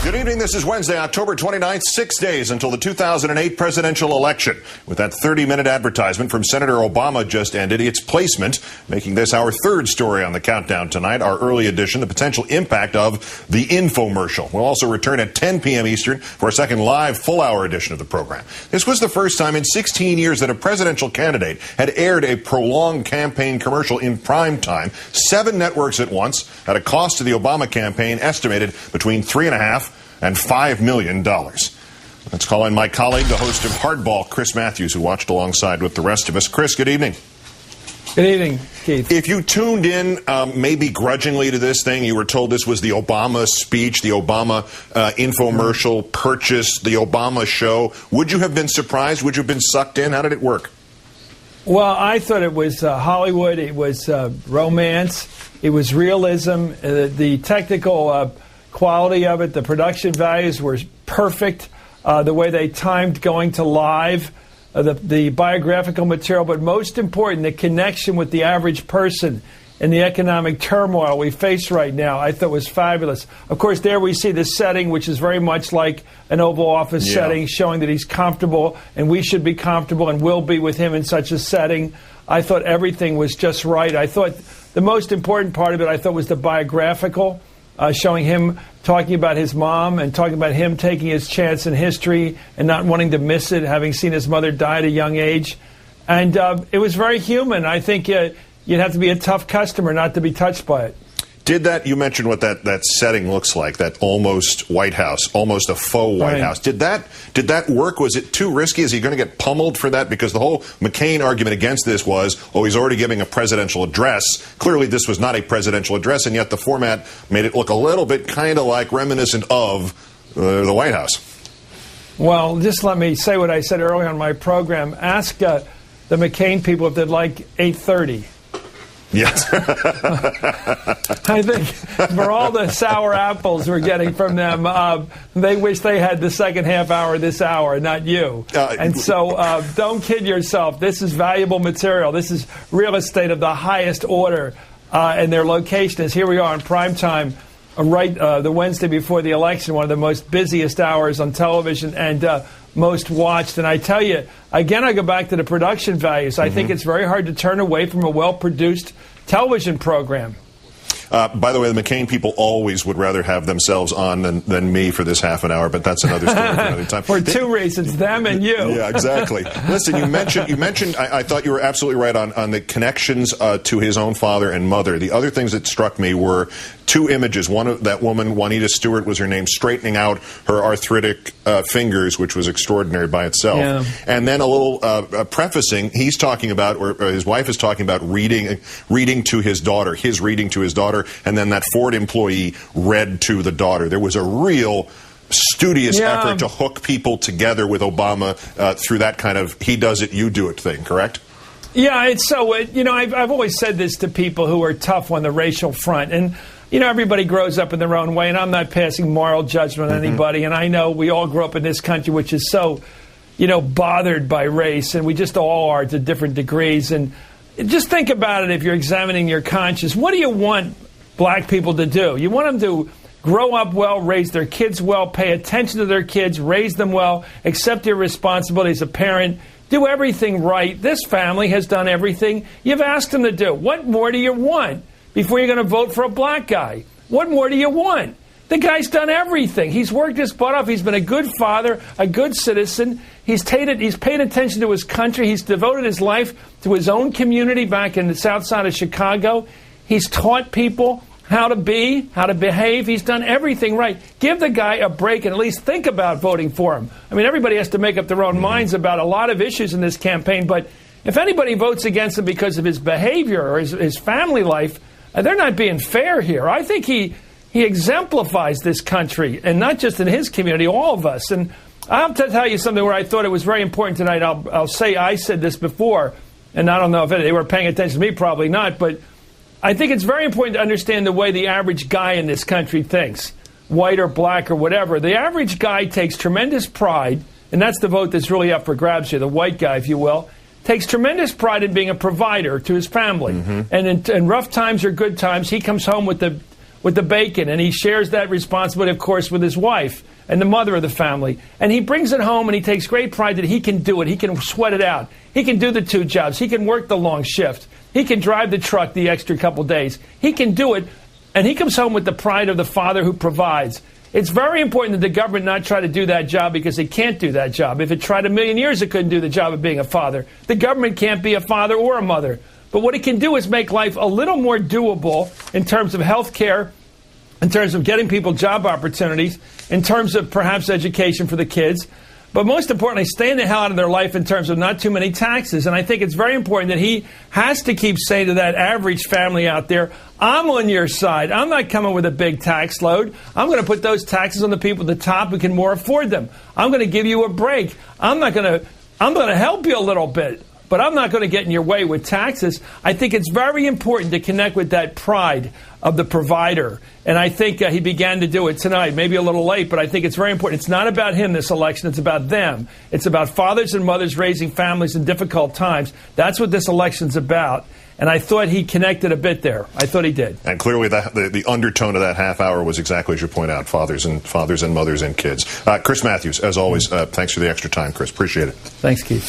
Good evening. This is Wednesday, October 29th, 6 days until the 2008 presidential election. With that 30-minute advertisement from Senator Obama just ended its placement, making this our third story on the countdown tonight. Our early edition, the potential impact of the infomercial. We'll also return at 10 p.m. Eastern for a second live full-hour edition of the program. This was the first time in 16 years that a presidential candidate had aired a prolonged campaign commercial in prime time, 7 networks at once, at a cost to the Obama campaign estimated between $3.5 and $5 million. Let's call in my colleague, the host of Hardball, Chris Matthews, who watched alongside with the rest of us. Chris, good evening. Good evening, Keith. If you tuned in maybe grudgingly to this thing, you were told this was the Obama speech, the Obama infomercial purchase, the Obama show, would you have been surprised? Would you have been sucked in? How did it work? Well, I thought it was Hollywood. It was romance. It was realism. The technical quality of it, the production values were perfect. The way they timed going to live, the biographical material, but most important, the connection with the average person and the economic turmoil we face right now, I thought was fabulous. Of course, there we see the setting, which is very much like an Oval Office setting, showing that he's comfortable, and we should be comfortable and will be with him in such a setting. I thought everything was just right. I thought the most important part of it, I thought, was the biographical, showing him talking about his mom and talking about him taking his chance in history and not wanting to miss it, having seen his mother die at a young age. And it was very human. I think you'd have to be a tough customer not to be touched by it. Did that, you mentioned what that setting looks like, that almost White House, almost a faux White House. Did that work? Was it too risky? Is he going to get pummeled for that? Because the whole McCain argument against this was, he's already giving a presidential address. Clearly this was not a presidential address, and yet the format made it look a little bit kind of like reminiscent of the White House. Well, just let me say what I said earlier on my program. Ask the McCain people if they'd like 8:30. Yes. I think for all the sour apples we're getting from them, they wish they had the second half hour this hour, not you. And so don't kid yourself. This is valuable material. This is real estate of the highest order. And their location is, here we are in prime time, the Wednesday before the election, one of the most busiest hours on television and most watched. And I tell you, again, I go back to the production values. I think it's very hard to turn away from a well-produced television program. By the way, the McCain people always would rather have themselves on than me for this half an hour, but that's another story for another time. For two reasons, them and you. Yeah, exactly. Listen, you mentioned. I thought you were absolutely right on the connections to his own father and mother. The other things that struck me were 2 images. One of that woman, Juanita Stewart was her name, straightening out her arthritic fingers, which was extraordinary by itself. Yeah. And then a little prefacing, he's talking about, or his wife is talking about reading to his daughter, his reading to his daughter, and then that Ford employee read to the daughter. There was a real studious effort to hook people together with Obama through that kind of he does it, you do it thing, correct? Yeah, it's so, I've always said this to people who are tough on the racial front, and everybody grows up in their own way, and I'm not passing moral judgment on anybody, and I know we all grew up in this country, which is so, bothered by race, and we just all are to different degrees, and just think about it if you're examining your conscience. What do you want black people to do? You want them to grow up well, raise their kids well, pay attention to their kids, raise them well, accept your responsibility as a parent, do everything right. This family has done everything you've asked them to do. What more do you want before you're going to vote for a black guy? What more do you want? The guy's done everything. He's worked his butt off. He's been a good father, a good citizen. He's paid attention to his country. He's devoted his life to his own community back in the south side of Chicago. He's taught people how to be, how to behave. He's done everything right. Give the guy a break and at least think about voting for him. I mean, everybody has to make up their own minds about a lot of issues in this campaign, but if anybody votes against him because of his behavior or his family life, they're not being fair here. I think he exemplifies this country, and not just in his community, all of us. And I'll have to tell you something where I thought it was very important tonight. I'll say I said this before, and I don't know if they were paying attention to me, probably not, but I think it's very important to understand the way the average guy in this country thinks, white or black or whatever. The average guy takes tremendous pride, and that's the vote that's really up for grabs here, the white guy, if you will, takes tremendous pride in being a provider to his family. And in rough times or good times, he comes home with with the bacon, and he shares that responsibility, of course, with his wife and the mother of the family. And he brings it home, and he takes great pride that he can do it. He can sweat it out. He can do the 2 jobs. He can work the long shift. He can drive the truck the extra couple days. He can do it, and he comes home with the pride of the father who provides. It's very important that the government not try to do that job because it can't do that job. If it tried a million years, it couldn't do the job of being a father. The government can't be a father or a mother. But what it can do is make life a little more doable in terms of health care, in terms of getting people job opportunities, in terms of perhaps education for the kids. But most importantly, staying the hell out of their life in terms of not too many taxes. And I think it's very important that he has to keep saying to that average family out there, I'm on your side. I'm not coming with a big tax load. I'm going to put those taxes on the people at the top who can more afford them. I'm going to give you a break. I'm going to help you a little bit, but I'm not going to get in your way with taxes. I think it's very important to connect with that pride of the provider. And I think he began to do it tonight, maybe a little late, but I think it's very important. It's not about him, this election. It's about them. It's about fathers and mothers raising families in difficult times. That's what this election's about. And I thought he connected a bit there. I thought he did. And clearly the undertone of that half hour was exactly as you point out, fathers and mothers and kids. Chris Matthews, as always, thanks for the extra time, Chris. Appreciate it. Thanks, Keith.